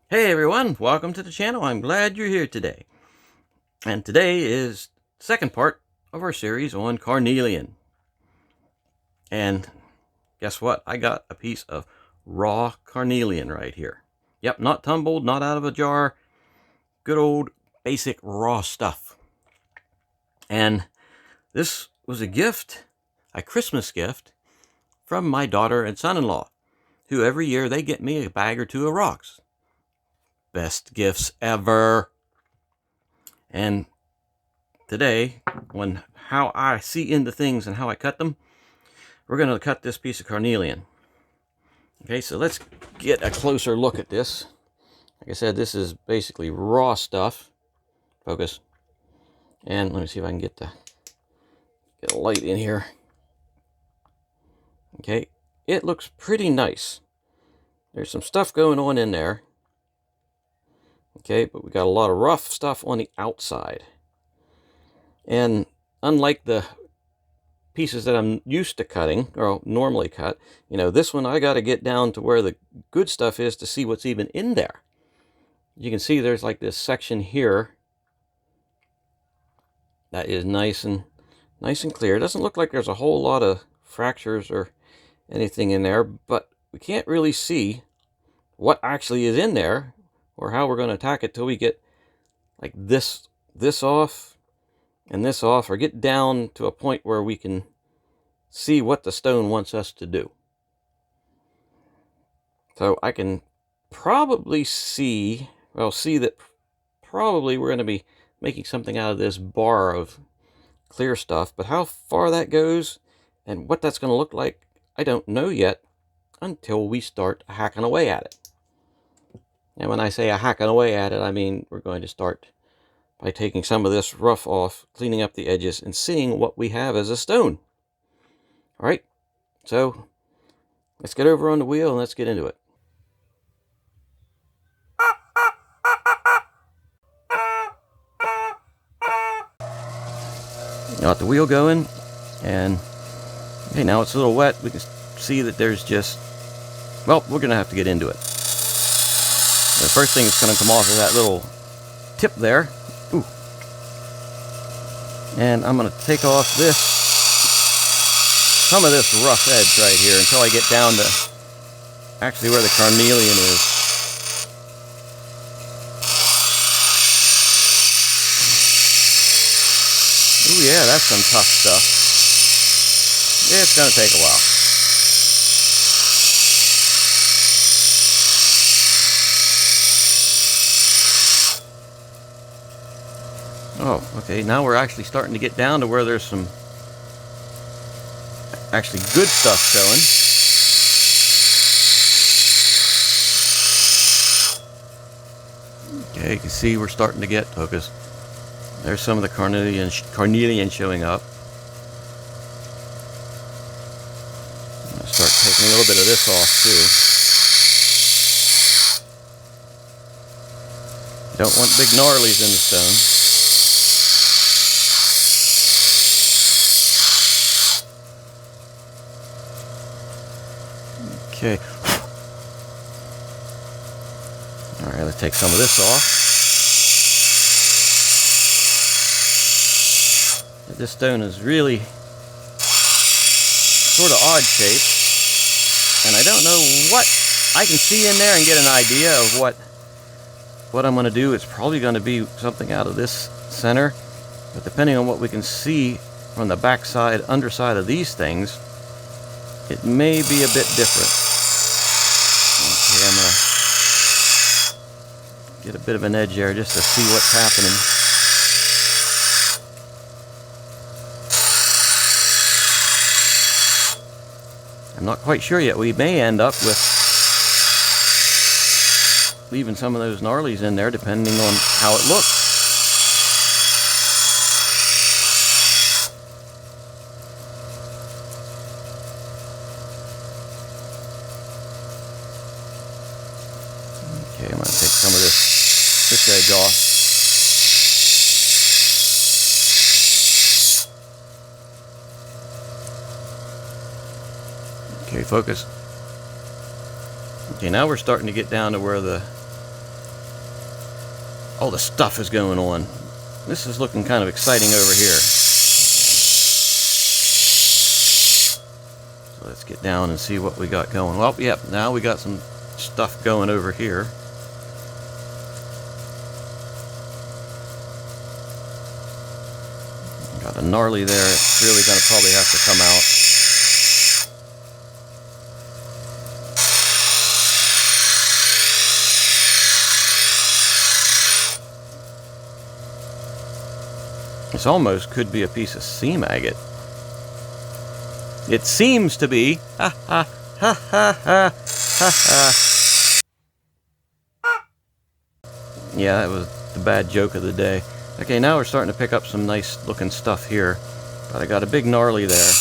Hey everyone, welcome to the channel. I'm glad you're here today. And today is the second part of our series on Carnelian. And guess what? I got a piece of raw Carnelian right here. Yep, not tumbled, not out of a jar. Good old basic raw stuff. And this was a gift, a Christmas gift, from my daughter and son-in-law, who every year they get me a bag or two of rocks. Best gifts ever. And today, on how I see into things and how I cut them, we're going to cut this piece of Carnelian. Okay, so let's get a closer look at this. Like I said, this is basically raw stuff. Focus. And let me see if I can get a light in here. Okay, it looks pretty nice. There's some stuff going on in there. Okay, but we got a lot of rough stuff on the outside. And unlike the pieces that I'm used to cutting, or normally cut, this one I got to get down to where the good stuff is to see what's even in there. You can see there's like this section here that is nice and clear. It doesn't look like there's a whole lot of fractures or anything in there, but we can't really see what actually is in there or how we're going to attack it till we get like this off and this off, or get down to a point where we can see what the stone wants us to do. So I can probably see that probably we're going to be making something out of this bar of clear stuff, but how far that goes and what that's going to look like, I don't know yet until we start hacking away at it. And when I say hacking away at it, I mean we're going to start by taking some of this rough off, cleaning up the edges, and seeing what we have as a stone. All right, so let's get over on the wheel and let's get into it. Got the wheel going, and okay, now it's a little wet. We can see that there's just, well, we're going to have to get into it. The first thing that's going to come off is that little tip there. Ooh. And I'm going to take off some of this rough edge right here until I get down to actually where the Carnelian is. Ooh, yeah, that's some tough stuff. It's going to take a while. Oh, okay, now we're actually starting to get down to where there's some actually good stuff showing. Okay, you can see we're starting to get focused. There's some of the Carnelian showing up. I'm going to start taking a little bit of this off too. Don't want big gnarlies in the stone. Okay. All right, let's take some of this off. This stone is really sort of odd shape, and I don't know what I can see in there and get an idea of what I'm going to do. It's probably going to be something out of this center, but depending on what we can see from the backside, underside of these things, it may be a bit different. Okay, I'm going to get a bit of an edge there just to see what's happening. I'm not quite sure yet. We may end up with leaving some of those gnarlies in there depending on how it looks. Okay, I'm going to take some of this edge off. Okay, focus. Okay, now we're starting to get down to where the all the stuff is going on. This is looking kind of exciting over here. So let's get down and see what we got going. Well, yep, now we got some stuff going over here. Got a gnarly there. It's really going to probably have to come out. This almost could be a piece of seam agate. It seems to be. Ha ha ha ha ha ha ha. Yeah, that was the bad joke of the day. Okay, now we're starting to pick up some nice looking stuff here. But I got a big gnarly there.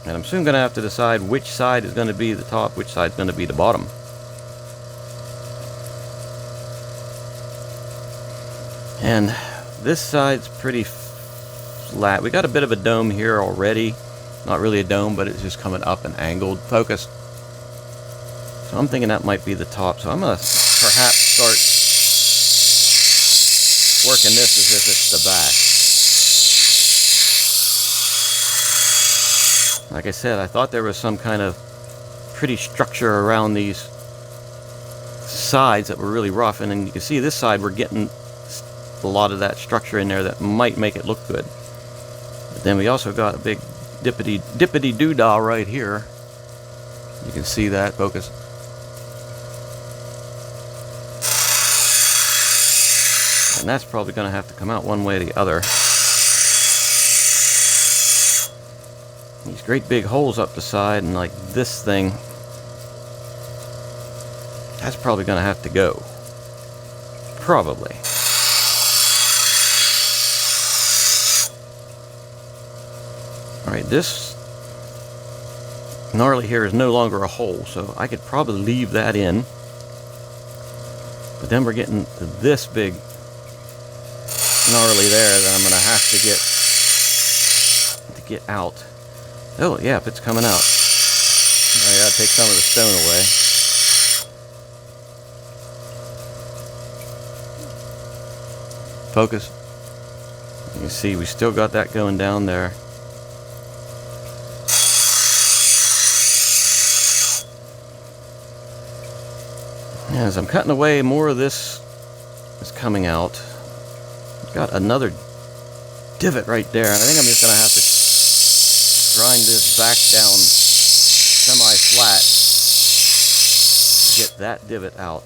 And I'm soon going to have to decide which side is going to be the top, which side is going to be the bottom. And this side's pretty flat. We got a bit of a dome here already. Not really a dome, but it's just coming up and angled. Focus. So I'm thinking that might be the top. So I'm going to perhaps start working this as if it's the back. Like I said, I thought there was some kind of pretty structure around these sides that were really rough. And then you can see this side we're getting a lot of that structure in there that might make it look good. But then we also got a big dippity doo-dah right here. You can see that. Focus. And that's probably going to have to come out one way or the other. These great big holes up the side, and like this thing, that's probably going to have to go. Probably. Alright, this gnarly here is no longer a hole, so I could probably leave that in. But then we're getting to this big gnarly there that I'm going to have to get out. Oh, yeah, it's coming out. I got to take some of the stone away. Focus. You can see we still got that going down there. As I'm cutting away, more of this is coming out. Got another divot right there. I think I'm just going to have to grind this back down semi-flat to get that divot out.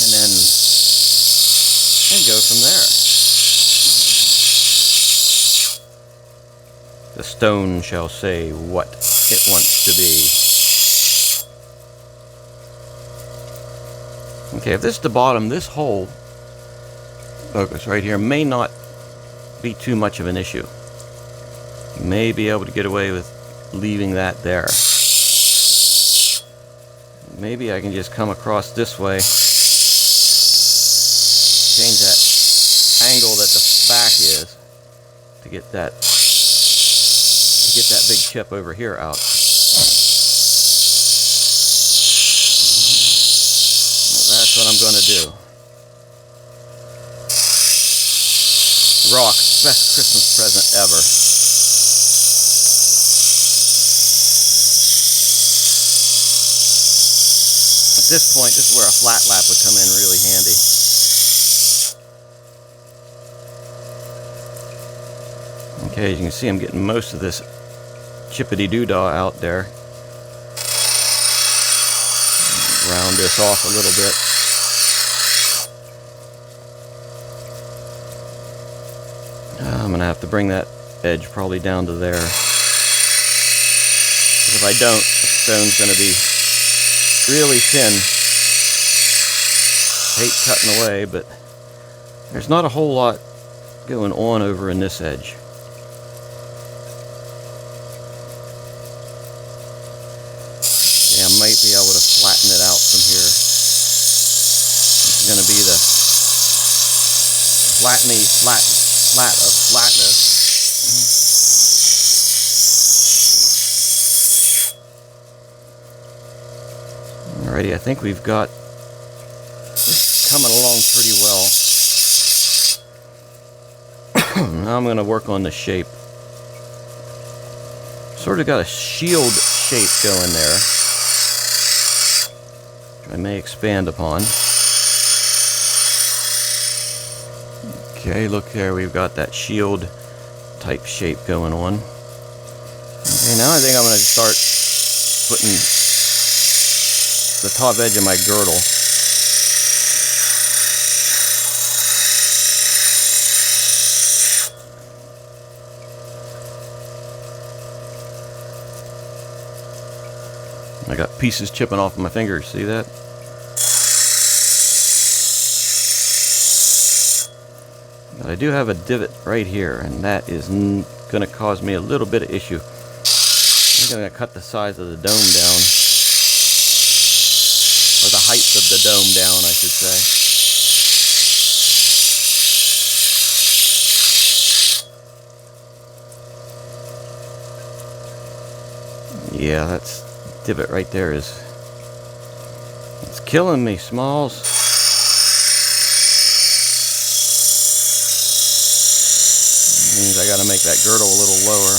And then go from there. The stone shall say what it wants to be. Okay, if this is the bottom, this hole, focus right here, may not be too much of an issue. You may be able to get away with leaving that there. Maybe I can just come across this way, change that angle that the back is to get that big chip over here out. That's what I'm going to do. Rock, best Christmas present ever. At this point, this is where a flat lap would come in really handy. Okay, as you can see, I'm getting most of this chippity-doo-dah out there. Round this off a little bit. I'm going to have to bring that edge probably down to there. Because if I don't, the stone's going to be really thin. Hate cutting away, but there's not a whole lot going on over in this edge. Yeah, I might be able to flatten it out from here. It's going to be the flat of flatness. Alrighty, I think we've got this coming along pretty well. Now I'm going to work on the shape. Sort of got a shield shape going there, which I may expand upon. Okay, look there, we've got that shield type shape going on. Okay, now I think I'm going to start putting the top edge of my girdle. I got pieces chipping off of my fingers, see that? But I do have a divot right here, and that is going to cause me a little bit of issue. I'm going to cut the size of the dome down. Or the height of the dome down, I should say. Yeah, that's divot right there is... it's killing me, Smalls. Means I gotta make that girdle a little lower.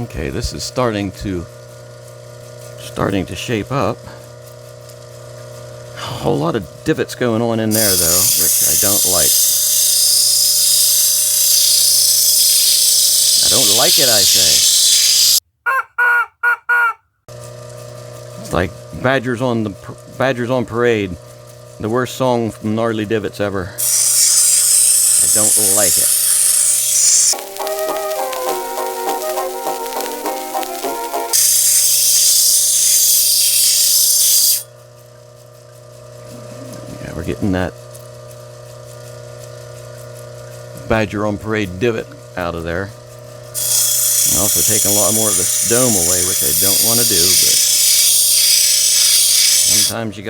Okay, this is starting to shape up. A whole lot of divots going on in there though, which I don't like. I don't like it, I say. It's like Badgers on Parade, the worst song from Gnarly Divots ever. I don't like it. Yeah, we're getting that Badger on Parade divot out of there. I'm also taking a lot more of this dome away, which I don't want to do, but sometimes you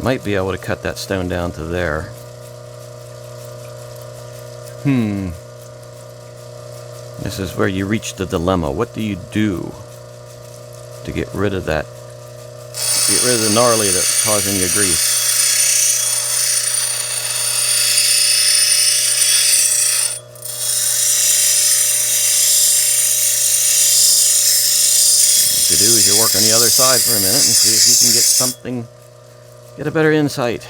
might be able to cut that stone down to there. This is where you reach the dilemma. What do you do to get rid of that? Get rid of the gnarly that's causing you grief. What you do is you work on the other side for a minute and see if you can get a better insight.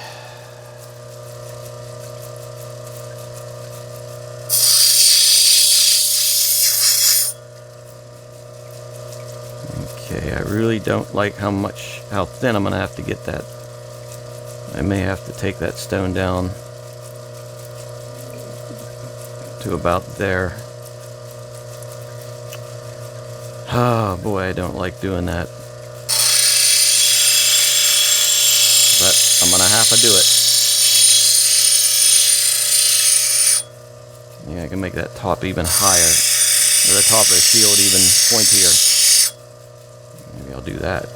Okay, I really don't like how thin I'm going to have to get that. I may have to take that stone down to about there. Oh boy, I don't like doing that. But I'm going to have to do it. Yeah, I can make that top even higher. Or the top of the shield even pointier. Maybe I'll do that.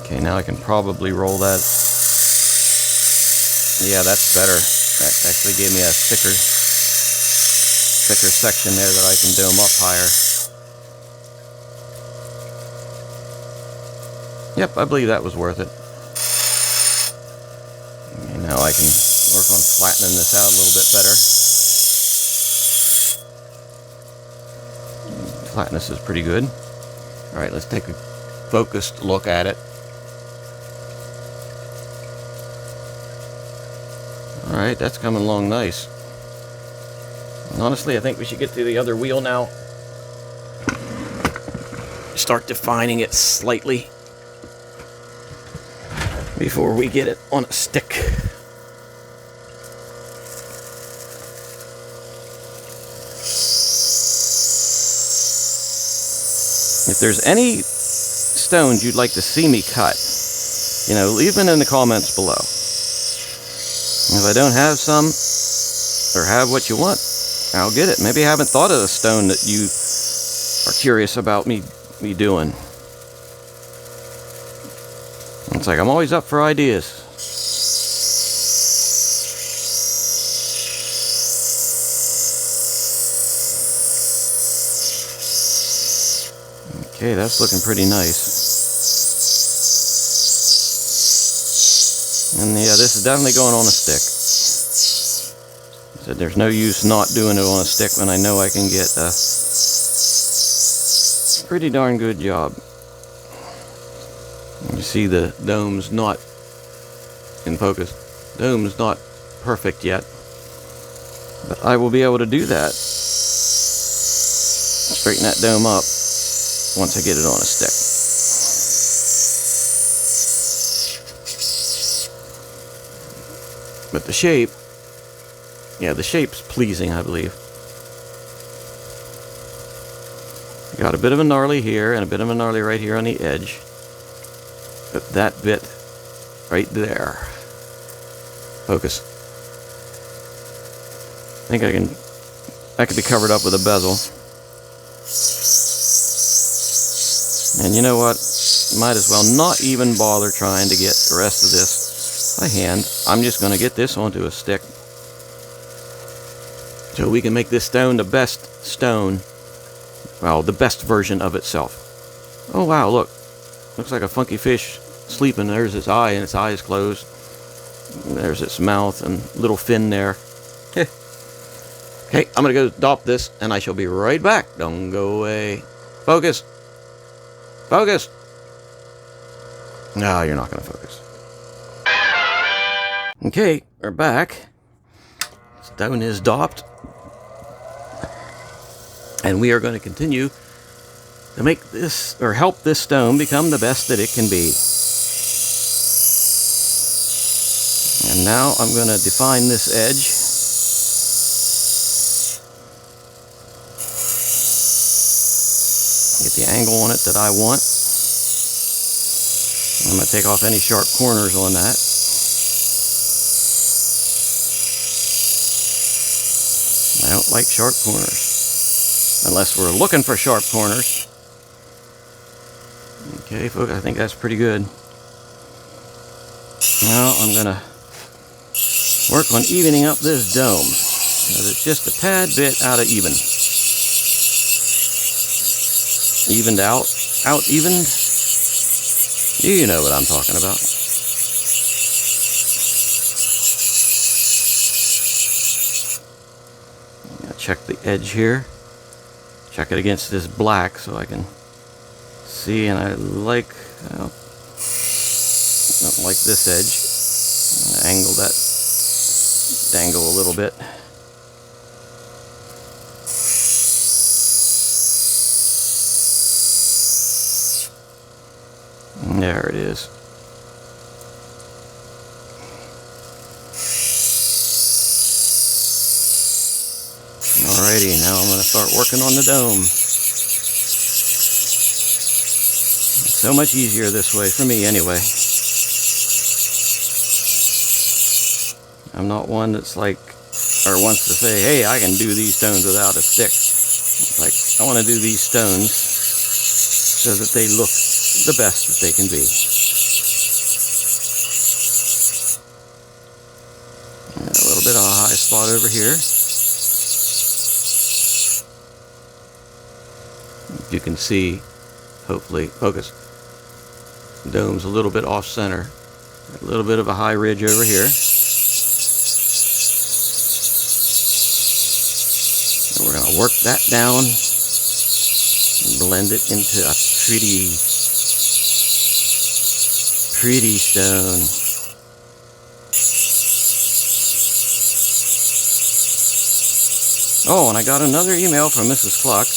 Okay, now I can probably roll that. Yeah, that's better. That actually gave me a thicker section there that I can dome up higher. Yep, I believe that was worth it. Okay, now I can work on flattening this out a little bit better. Flatness is pretty good. Alright, let's take a focused look at it. Alright, that's coming along nice. And honestly, I think we should get to the other wheel now. Start defining it slightly before we get it on a stick. If there's any stones you'd like to see me cut, leave them in the comments below. If I don't have some, or have what you want, I'll get it. Maybe I haven't thought of the stone that you are curious about me doing. It's like I'm always up for ideas. Okay, that's looking pretty nice. And yeah, this is definitely going on a stick. So there's no use not doing it on a stick when I know I can get a pretty darn good job. You see the dome's not in focus. Dome's not perfect yet, but I will be able to do that. Straighten that dome up once I get it on a stick. But the shape, yeah, the shape's pleasing, I believe. Got a bit of a gnarly here and a bit of a gnarly right here on the edge. But that bit right there. Focus. I think that could be covered up with a bezel. And you know what? Might as well not even bother trying to get the rest of this by hand. I'm just going to get this onto a stick so we can make this stone the best stone. Well, the best version of itself. Oh wow, look. Looks like a funky fish sleeping. There's its eye, and its eye is closed. There's its mouth and little fin there. Okay, I'm going to go dop this, and I shall be right back. Don't go away. Focus. Focus. No, you're not going to focus. Okay, we're back. Stone is dopped. And we are going to continue to make this, or help this stone become the best that it can be. And now I'm going to define this edge. Get the angle on it that I want. I'm going to take off any sharp corners on that. I don't like sharp corners. Unless we're looking for sharp corners. Okay, folks, I think that's pretty good. Now I'm going to work on evening up this dome. So it's just a tad bit out of even. Evened out. Out evened. You know what I'm talking about. Check the edge here. Check it against this black so I can see, and I like, well, don't like this edge. Angle that, dangle a little bit. And there it is. Alrighty, now I'm going to start working on the dome. It's so much easier this way, for me anyway. I'm not one that's like, or wants to say, hey, I can do these stones without a stick. It's like, I want to do these stones so that they look the best that they can be. And a little bit of a high spot over here. You can see, hopefully, focus. The dome's a little bit off center. A little bit of a high ridge over here. And we're going to work that down and blend it into a pretty stone. Oh, and I got another email from Mrs. Cluck.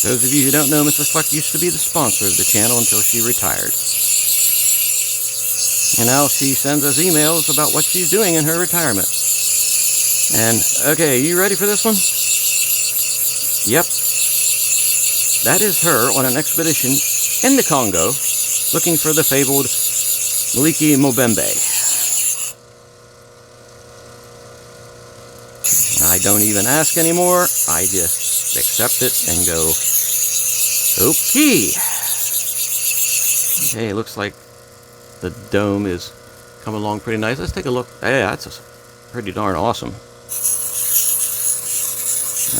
Those of you who don't know, Mrs. Cluck used to be the sponsor of the channel until she retired. And now she sends us emails about what she's doing in her retirement. And, okay, you ready for this one? Yep. That is her on an expedition in the Congo, looking for the fabled Maliki Mobembe. I don't even ask anymore. I just accept it and go, okay. Okay, looks like the dome is coming along pretty nice. Let's take a look. Hey, that's pretty darn awesome.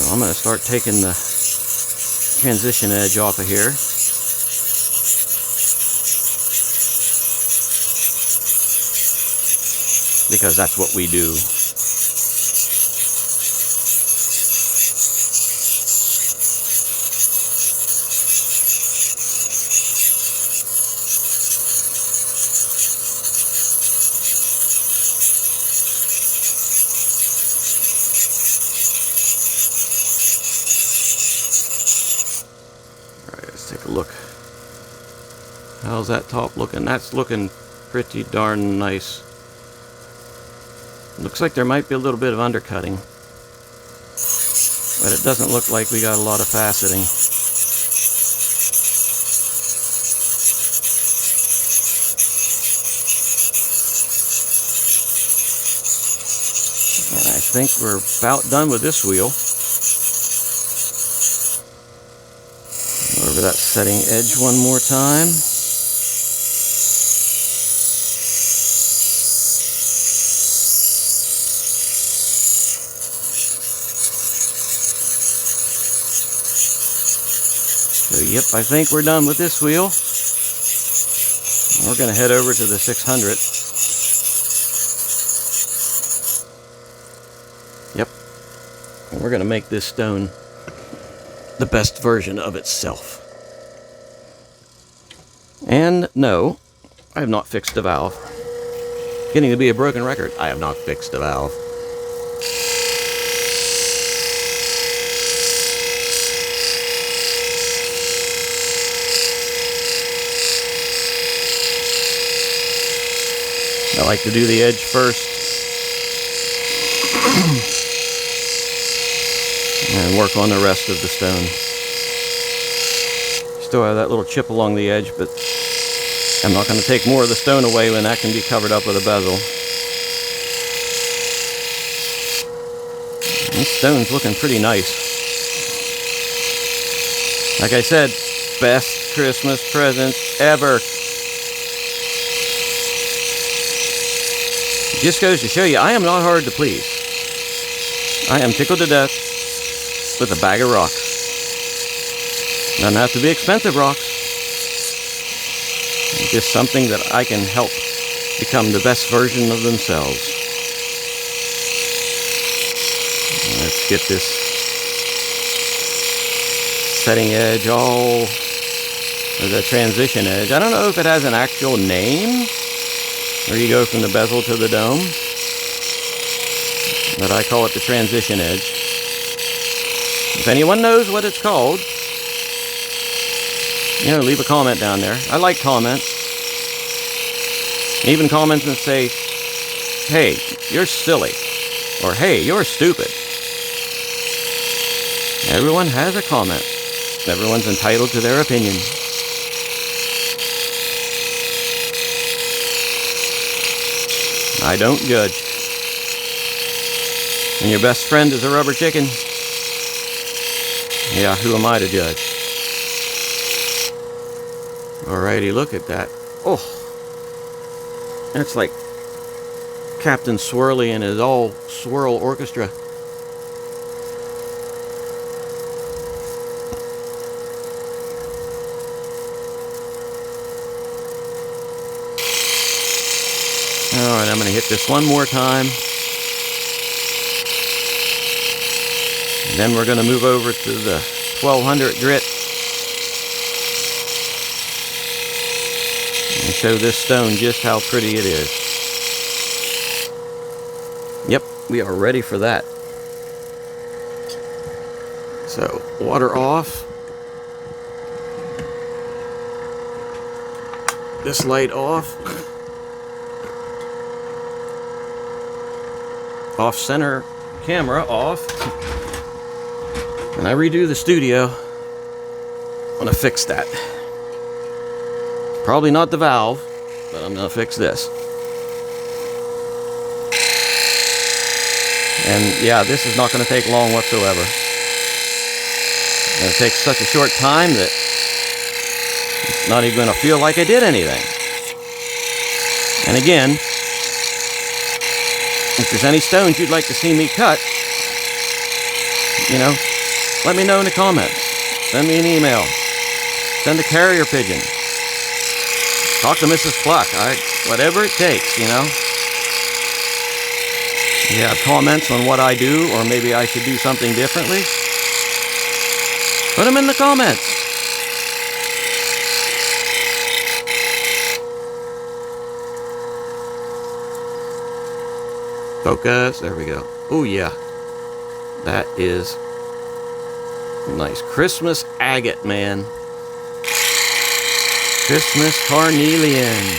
Now I'm going to start taking the transition edge off of here. Because that's what we do. Alright, let's take a look. How's that top looking? That's looking pretty darn nice. Looks like there might be a little bit of undercutting, but it doesn't look like we got a lot of faceting. And I think we're about done with this wheel. Go over that setting edge one more time. So, yep, I think we're done with this wheel. We're going to head over to the 600. Yep. And we're going to make this stone the best version of itself. And no, I have not fixed the valve. Getting to be a broken record, I have not fixed the valve. I like to do the edge first and work on the rest of the stone. Still have that little chip along the edge, but I'm not going to take more of the stone away when that can be covered up with a bezel. This stone's looking pretty nice. Like I said, best Christmas present ever. Just goes to show you, I am not hard to please. I am tickled to death with a bag of rocks. Doesn't have to be expensive rocks. Just something that I can help become the best version of themselves. Let's get this setting edge all, or the transition edge. I don't know if it has an actual name, where you go from the bezel to the dome, but I call it the transition edge. If anyone knows what it's called, you know, leave a comment down there. I like comments. Even comments that say, hey, you're silly, or hey, you're stupid. Everyone has a comment. Everyone's entitled to their opinion. I don't judge. And your best friend is a rubber chicken? Yeah, who am I to judge? Alrighty, look at that. Oh, that's like Captain Swirly and his all-swirl orchestra. Alright, I'm going to hit this one more time. And then we're going to move over to the 1200 grit. And show this stone just how pretty it is. Yep, we are ready for that. So, water off. This light off. Off center camera off. When I redo the studio, I'm going to fix that. Probably not the valve, but I'm going to fix this. And yeah, this is not going to take long whatsoever. It takes such a short time that it's not even going to feel like I did anything. And again, if there's any stones you'd like to see me cut, let me know in the comments. Send me an email. Send a carrier pigeon. Talk to Mrs. Pluck. Whatever it takes, If you have comments on what I do, or maybe I should do something differently, put them in the comments. Focus. There we go. Oh, yeah. That is nice. Christmas agate, man. Christmas carnelian.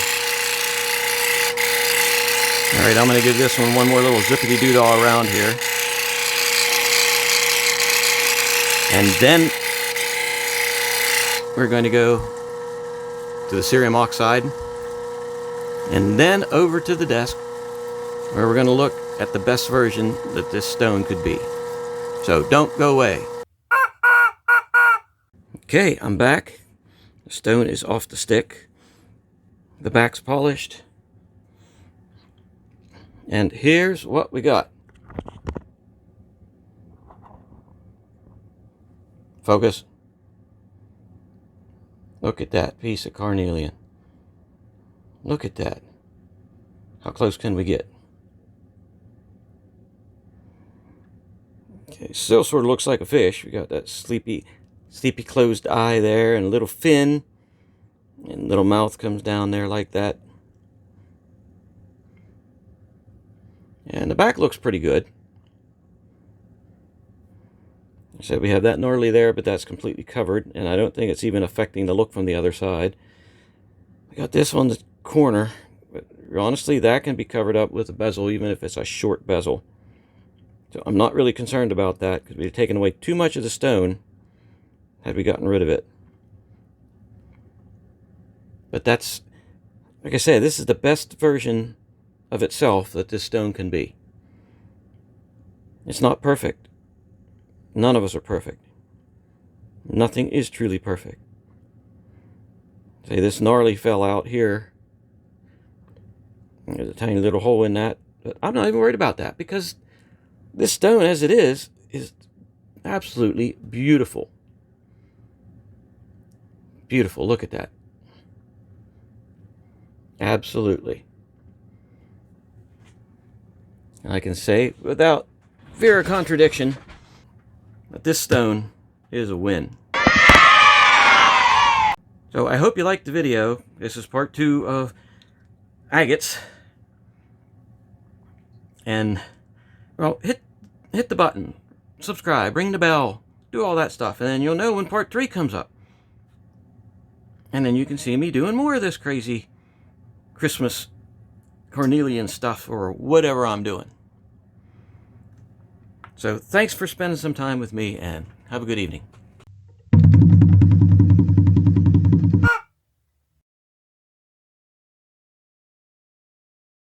Alright, I'm going to give this one more little zippity-doo-dah around here. And then we're going to go to the cerium oxide. And then over to the desk, where we're going to look at the best version that this stone could be. So don't go away. Okay, I'm back. The stone is off the stick. The back's polished. And here's what we got. Focus. Look at that piece of carnelian. Look at that. How close can we get? Okay, still sort of looks like a fish. We got that sleepy closed eye there, and a little fin, and little mouth comes down there like that. And the back looks pretty good. So we have that gnarly there, but that's completely covered, and I don't think it's even affecting the look from the other side. We got this on the corner, but honestly that can be covered up with a bezel, even if it's a short bezel. So I'm not really concerned about that, because we've taken away too much of the stone had we gotten rid of it. But that's, like I said, this is the best version of itself that this stone can be. It's not perfect. None of us are perfect. Nothing is truly perfect. Say this gnarly fell out here. There's a tiny little hole in that, but I'm not even worried about that, because this stone as it is absolutely beautiful. Beautiful, look at that. Absolutely. I can say without fear of contradiction that this stone is a win. So I hope you liked the video. This is part 2 of agates. And, well, hit the button, subscribe, ring the bell, do all that stuff, and then you'll know when part 3 comes up. And then you can see me doing more of this crazy Christmas carnelian stuff, or whatever I'm doing. So thanks for spending some time with me, and have a good evening.